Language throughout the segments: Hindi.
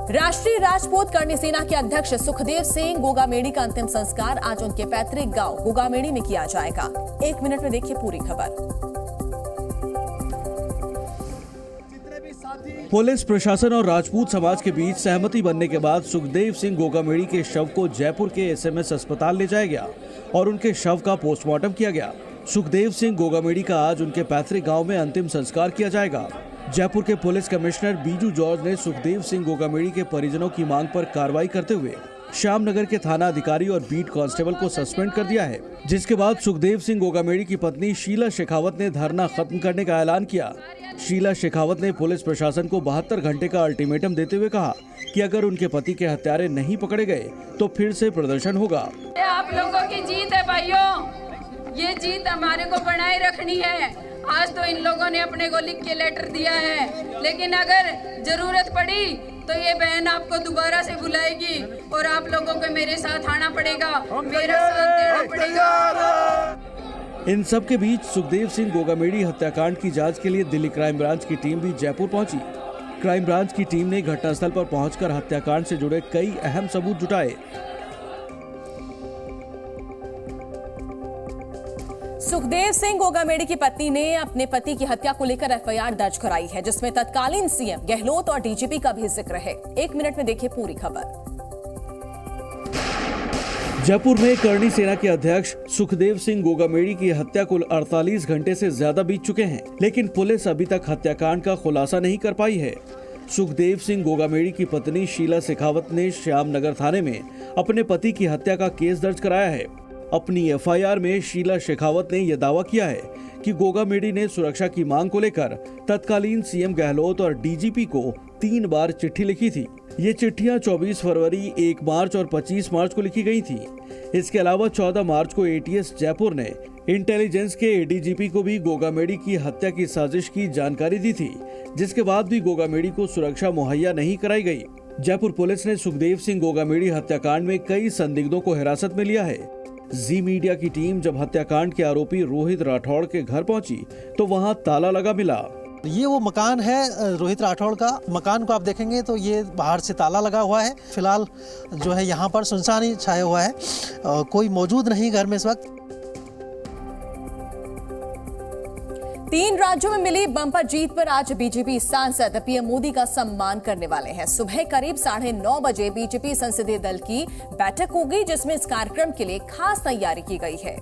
राष्ट्रीय राजपूत करणी सेना के अध्यक्ष सुखदेव सिंह गोगामेड़ी का अंतिम संस्कार आज उनके पैतृक गांव गोगामेड़ी में किया जाएगा। 1 मिनट में देखिए पूरी खबर। पुलिस प्रशासन और राजपूत समाज के बीच सहमति बनने के बाद सुखदेव सिंह गोगामेड़ी के शव को जयपुर के एसएमएस अस्पताल ले जाया गया और उनके शव का पोस्टमार्टम किया गया। सुखदेव सिंह गोगामेड़ी का आज उनके पैतृक गांव में अंतिम संस्कार किया जाएगा। जयपुर के पुलिस कमिश्नर बीजू जॉर्ज ने सुखदेव सिंह गोगामेड़ी के परिजनों की मांग पर कार्रवाई करते हुए श्यामनगर के थाना अधिकारी और बीट कांस्टेबल को सस्पेंड कर दिया है, जिसके बाद सुखदेव सिंह गोगामेड़ी की पत्नी शीला शेखावत ने धरना खत्म करने का ऐलान किया। शीला शेखावत ने पुलिस प्रशासन को 72 घंटे का अल्टीमेटम देते हुए कहा कि अगर उनके पति के हत्यारे नहीं पकड़े गए तो फिर से प्रदर्शन होगा। आप लोगों की जीत है भाइयों, ये जीत हमारे को बनाए रखनी है। आज तो इन लोगों ने अपने को लिख के लेटर दिया है, लेकिन अगर जरूरत पड़ी तो ये बहन आपको दोबारा से बुलाएगी और आप लोगों को मेरे साथ आना पड़ेगा, मेरा साथ देना पड़ेगा। इन सब के बीच सुखदेव सिंह गोगामेड़ी हत्याकांड की जांच के लिए दिल्ली क्राइम ब्रांच की टीम भी जयपुर पहुंची। क्राइम ब्रांच की टीम ने घटनास्थल पर पहुंचकर हत्याकांड से जुड़े कई अहम सबूत जुटाए। सुखदेव सिंह गोगामेड़ी की पत्नी ने अपने पति की हत्या को लेकर एफआईआर दर्ज कराई है, जिसमें तत्कालीन सीएम गहलोत और डीजीपी का भी जिक्र है। 1 मिनट में देखिए पूरी खबर। जयपुर में करणी सेना के अध्यक्ष सुखदेव सिंह गोगामेड़ी की हत्या को 48 घंटे से ज्यादा बीत चुके हैं, लेकिन पुलिस अभी तक हत्याकांड का खुलासा नहीं कर पाई है। सुखदेव सिंह गोगामेड़ी की पत्नी शीला शेखावत ने श्यामनगर थाने में अपने पति की हत्या का केस दर्ज कराया है। अपनी एफआईआर में शीला शेखावत ने यह दावा किया है कि गोगामेड़ी ने सुरक्षा की मांग को लेकर तत्कालीन सीएम गहलोत और डीजीपी को 3 बार चिट्ठी लिखी थी। ये चिट्ठियां 24 फरवरी, 1 मार्च और 25 मार्च को लिखी गई थी। इसके अलावा 14 मार्च को एटीएस जयपुर ने इंटेलिजेंस के एडीजीपी को भी गोगामेड़ी की हत्या की साजिश की जानकारी दी थी, जिसके बाद भी गोगामेड़ी को सुरक्षा मुहैया नहीं कराई गई। जयपुर पुलिस ने सुखदेव सिंह गोगामेड़ी हत्याकांड में कई संदिग्धों को हिरासत में लिया है। जी मीडिया की टीम जब हत्याकांड के आरोपी रोहित राठौड़ के घर पहुंची तो वहां ताला लगा मिला। ये वो मकान है रोहित राठौड़ का। मकान को आप देखेंगे तो ये बाहर से ताला लगा हुआ है। फिलहाल जो है यहाँ पर सुनसान ही छाया हुआ है, कोई मौजूद नहीं घर में इस वक्त। 3 राज्यों में मिली बम्पर जीत पर आज बीजेपी सांसद पीएम मोदी का सम्मान करने वाले हैं। सुबह करीब 9:30 बजे बीजेपी संसदीय दल की बैठक होगी, जिसमें इस कार्यक्रम के लिए खास तैयारी की गई है।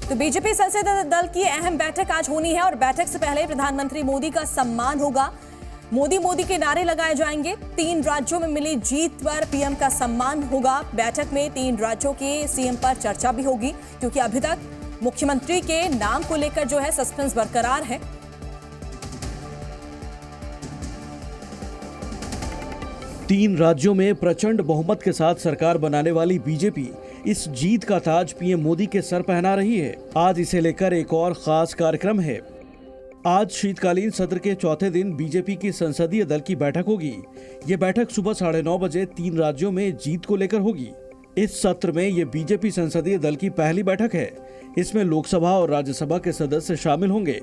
तो बीजेपी संसदीय दल की अहम बैठक आज होनी है और बैठक से पहले प्रधानमंत्री मोदी का सम्मान होगा। मोदी मोदी के नारे लगाए जाएंगे। 3 राज्यों में मिली जीत पर पीएम का सम्मान होगा। बैठक में 3 राज्यों के सीएम पर चर्चा भी होगी, क्योंकि अभी तक मुख्यमंत्री के नाम को लेकर जो है सस्पेंस बरकरार है। तीन राज्यों में प्रचंड बहुमत के साथ सरकार बनाने वाली बीजेपी इस जीत का ताज पीएम मोदी के सर पहना रही है। आज इसे लेकर एक और खास कार्यक्रम है। आज शीतकालीन सत्र के चौथे दिन बीजेपी की संसदीय दल की बैठक होगी। ये बैठक सुबह 9:30 बजे 3 राज्यों में जीत को लेकर होगी। इस सत्र में ये बीजेपी संसदीय दल की पहली बैठक है। इसमें लोकसभा और राज्यसभा के सदस्य शामिल होंगे।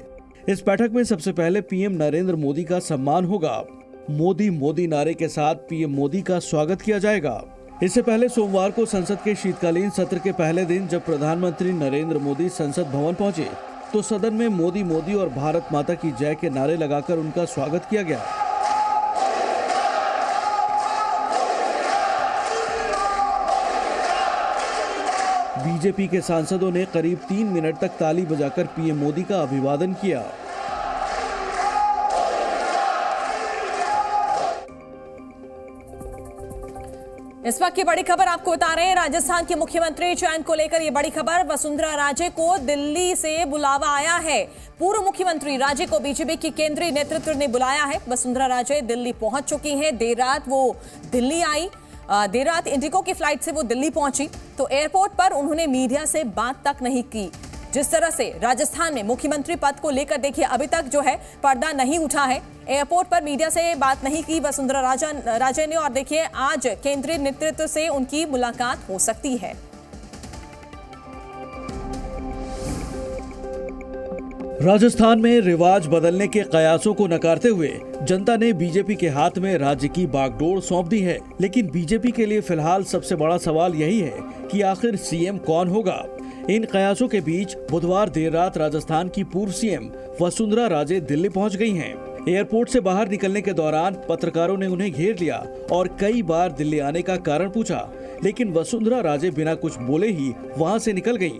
इस बैठक में सबसे पहले पीएम नरेंद्र मोदी का सम्मान होगा। मोदी मोदी नारे के साथ पीएम मोदी का स्वागत किया जाएगा। इससे पहले सोमवार को संसद के शीतकालीन सत्र के पहले दिन जब प्रधानमंत्री नरेंद्र मोदी संसद भवन पहुंचे तो सदन में मोदी मोदी और भारत माता की जय के नारे लगाकर उनका स्वागत किया गया। बीजेपी के सांसदों ने करीब 3 मिनट तक ताली बजाकर पीएम मोदी का अभिवादन किया। इस वक्त की बड़ी खबर आपको बता रहे हैं। राजस्थान के मुख्यमंत्री चयन को लेकर ये बड़ी खबर। वसुंधरा राजे को दिल्ली से बुलावा आया है। पूर्व मुख्यमंत्री राजे को बीजेपी की केंद्रीय नेतृत्व ने बुलाया है। वसुंधरा राजे दिल्ली पहुंच चुकी हैं। देर रात वो दिल्ली आई। देर रात इंडिगो की फ्लाइट से वो दिल्ली पहुंची तो एयरपोर्ट पर उन्होंने मीडिया से बात तक नहीं की। जिस तरह से राजस्थान में मुख्यमंत्री पद को लेकर देखिए अभी तक जो है पर्दा नहीं उठा है। एयरपोर्ट पर मीडिया से बात नहीं की वसुंधरा राजे ने और देखिए आज केंद्रीय नेतृत्व से उनकी मुलाकात हो सकती है। राजस्थान में रिवाज बदलने के कयासों को नकारते हुए जनता ने बीजेपी के हाथ में राज्य की बागडोर सौंप दी है। लेकिन बीजेपी के लिए फिलहाल सबसे बड़ा सवाल यही है कि आखिर सीएम कौन होगा। इन कयासों के बीच बुधवार देर रात राजस्थान की पूर्व सीएम वसुंधरा राजे दिल्ली पहुंच गई हैं। एयरपोर्ट से बाहर निकलने के दौरान पत्रकारों ने उन्हें घेर लिया और कई बार दिल्ली आने का कारण पूछा, लेकिन वसुंधरा राजे बिना कुछ बोले ही वहां से निकल गईं।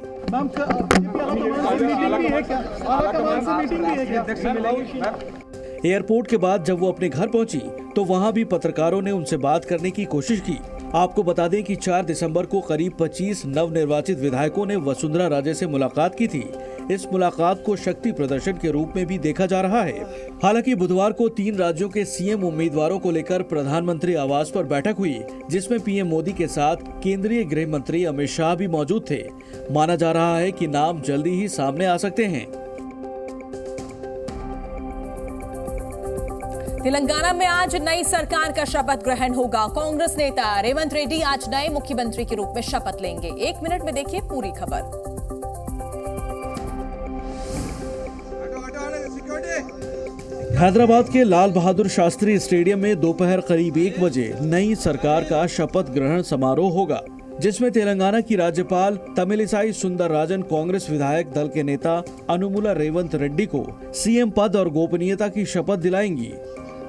एयरपोर्ट के बाद जब वो अपने घर पहुंची तो वहां भी पत्रकारों ने उनसे बात करने की कोशिश की। आपको बता दें कि 4 दिसंबर को करीब 25 नवनिर्वाचित विधायकों ने वसुंधरा राजे से मुलाकात की थी। इस मुलाकात को शक्ति प्रदर्शन के रूप में भी देखा जा रहा है। हालांकि बुधवार को 3 राज्यों के सीएम उम्मीदवारों को लेकर प्रधानमंत्री आवास पर बैठक हुई, जिसमें पीएम मोदी के साथ केंद्रीय गृह मंत्री अमित शाह भी मौजूद थे। माना जा रहा है कि नाम जल्दी ही सामने आ सकते हैं। तेलंगाना में आज नई सरकार का शपथ ग्रहण होगा। कांग्रेस नेता रेवंत रेड्डी आज नए मुख्यमंत्री के रूप में शपथ लेंगे। 1 मिनट में देखिए पूरी खबर। हैदराबाद के लाल बहादुर शास्त्री स्टेडियम में दोपहर करीब 1 बजे नई सरकार का शपथ ग्रहण समारोह होगा, जिसमें तेलंगाना की राज्यपाल तमिलिसाई सुंदरराजन कांग्रेस विधायक दल के नेता अनुमुला रेवंत रेड्डी को सीएम पद और गोपनीयता की शपथ दिलाएंगी।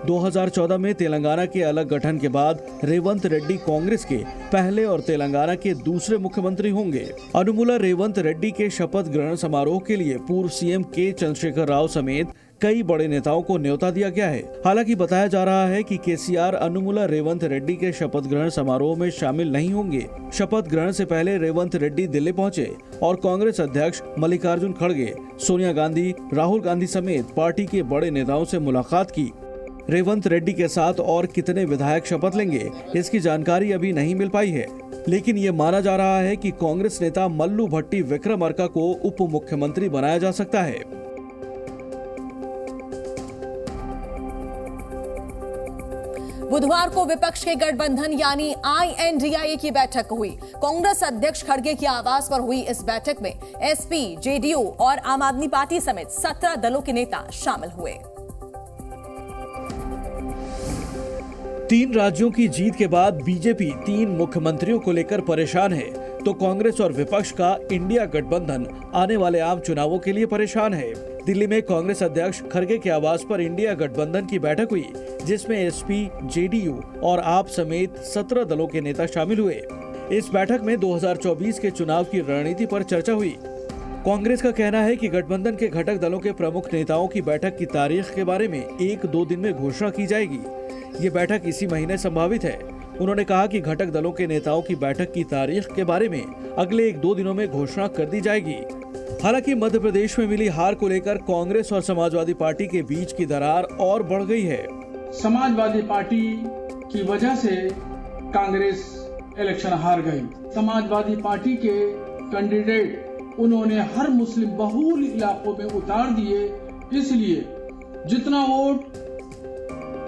2014 में तेलंगाना के अलग गठन के बाद रेवंत रेड्डी कांग्रेस के पहले और तेलंगाना के दूसरे मुख्यमंत्री होंगे। अनुमुला रेवंत रेड्डी के शपथ ग्रहण समारोह के लिए पूर्व सीएम के चंद्रशेखर राव समेत कई बड़े नेताओं को न्योता दिया गया है। हालांकि बताया जा रहा है कि केसीआर अनुमुला रेवंत रेड्डी के शपथ ग्रहण समारोह में शामिल नहीं होंगे। शपथ ग्रहण से पहले रेवंत रेड्डी दिल्ली पहुंचे और कांग्रेस अध्यक्ष मल्लिकार्जुन खड़गे, सोनिया गांधी, राहुल गांधी समेत पार्टी के बड़े नेताओं से मुलाकात की। रेवंत रेड्डी के साथ और कितने विधायक शपथ लेंगे, इसकी जानकारी अभी नहीं मिल पाई है, लेकिन ये माना जा रहा है कि कांग्रेस नेता मल्लू भट्टी विक्रमार्का को उप मुख्यमंत्री बनाया जा सकता है। बुधवार को विपक्ष के गठबंधन यानी INDIA की बैठक हुई। कांग्रेस अध्यक्ष खड़गे के आवास पर हुई इस बैठक में SP, JDU और आम आदमी पार्टी समेत 17 दलों के नेता शामिल हुए। 3 राज्यों की जीत के बाद बीजेपी 3 मुख्यमंत्रियों को लेकर परेशान है, तो कांग्रेस और विपक्ष का इंडिया गठबंधन आने वाले आम चुनावों के लिए परेशान है। दिल्ली में कांग्रेस अध्यक्ष खड़गे के आवास पर इंडिया गठबंधन की बैठक हुई, जिसमें SP, JDU और आप समेत 17 दलों के नेता शामिल हुए। इस बैठक में 2024 के चुनाव की रणनीति पर चर्चा हुई। कांग्रेस का कहना है कि गठबंधन के घटक दलों के प्रमुख नेताओं की बैठक की तारीख के बारे में 1-2 दिन में घोषणा की जाएगी। ये बैठक इसी महीने संभावित है। उन्होंने कहा कि घटक दलों के नेताओं की बैठक की तारीख के बारे में अगले 1-2 दिनों में घोषणा कर दी जाएगी। हालांकि मध्य प्रदेश में मिली हार को लेकर कांग्रेस और समाजवादी पार्टी के बीच की दरार और बढ़ गई है। समाजवादी पार्टी की वजह से कांग्रेस इलेक्शन हार गई। समाजवादी पार्टी के कैंडिडेट उन्होंने हर मुस्लिम बहुल इलाकों में उतार दिए, इसलिए जितना वोट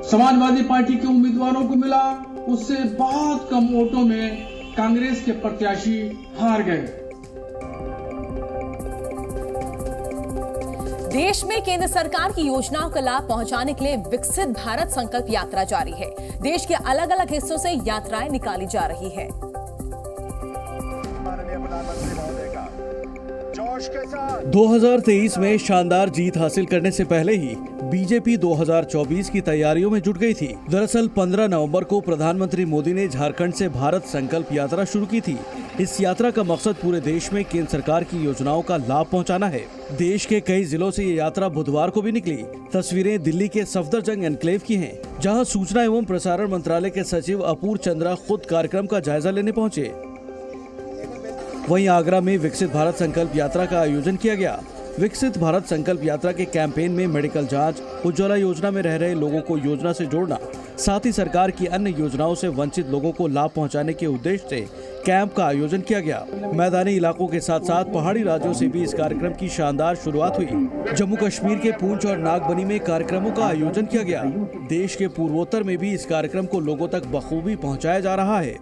समाजवादी पार्टी के उम्मीदवारों को मिला उससे बहुत कम वोटों में कांग्रेस के प्रत्याशी हार गए। देश में केंद्र सरकार की योजनाओं का लाभ पहुंचाने के लिए विकसित भारत संकल्प यात्रा जारी है। देश के अलग अलग हिस्सों से यात्राएं निकाली जा रही है। 2023 में शानदार जीत हासिल करने से पहले ही बीजेपी 2024 की तैयारियों में जुट गई थी। दरअसल 15 नवंबर को प्रधानमंत्री मोदी ने झारखंड से भारत संकल्प यात्रा शुरू की थी। इस यात्रा का मकसद पूरे देश में केंद्र सरकार की योजनाओं का लाभ पहुंचाना है। देश के कई जिलों से ये यात्रा बुधवार को भी निकली। तस्वीरें दिल्ली के सफदरजंग एनक्लेव की हैं, जहां सूचना एवं प्रसारण मंत्रालय के सचिव अपूर्व चंद्रा खुद कार्यक्रम का जायजा लेने पहुंचे। वहीं आगरा में विकसित भारत संकल्प यात्रा का आयोजन किया गया। विकसित भारत संकल्प यात्रा के कैंपेन में मेडिकल जांच, उज्ज्वला योजना में रह रहे लोगों को योजना से जोड़ना, साथ ही सरकार की अन्य योजनाओं से वंचित लोगों को लाभ पहुंचाने के उद्देश्य से कैंप का आयोजन किया गया। मैदानी इलाकों के साथ साथ पहाड़ी राज्यों से भी इस कार्यक्रम की शानदार शुरुआत हुई। जम्मू कश्मीर के पूंछ और नागबनी में कार्यक्रमों का आयोजन किया गया। देश के पूर्वोत्तर में भी इस कार्यक्रम को लोगों तक बखूबी पहुँचाया जा रहा है।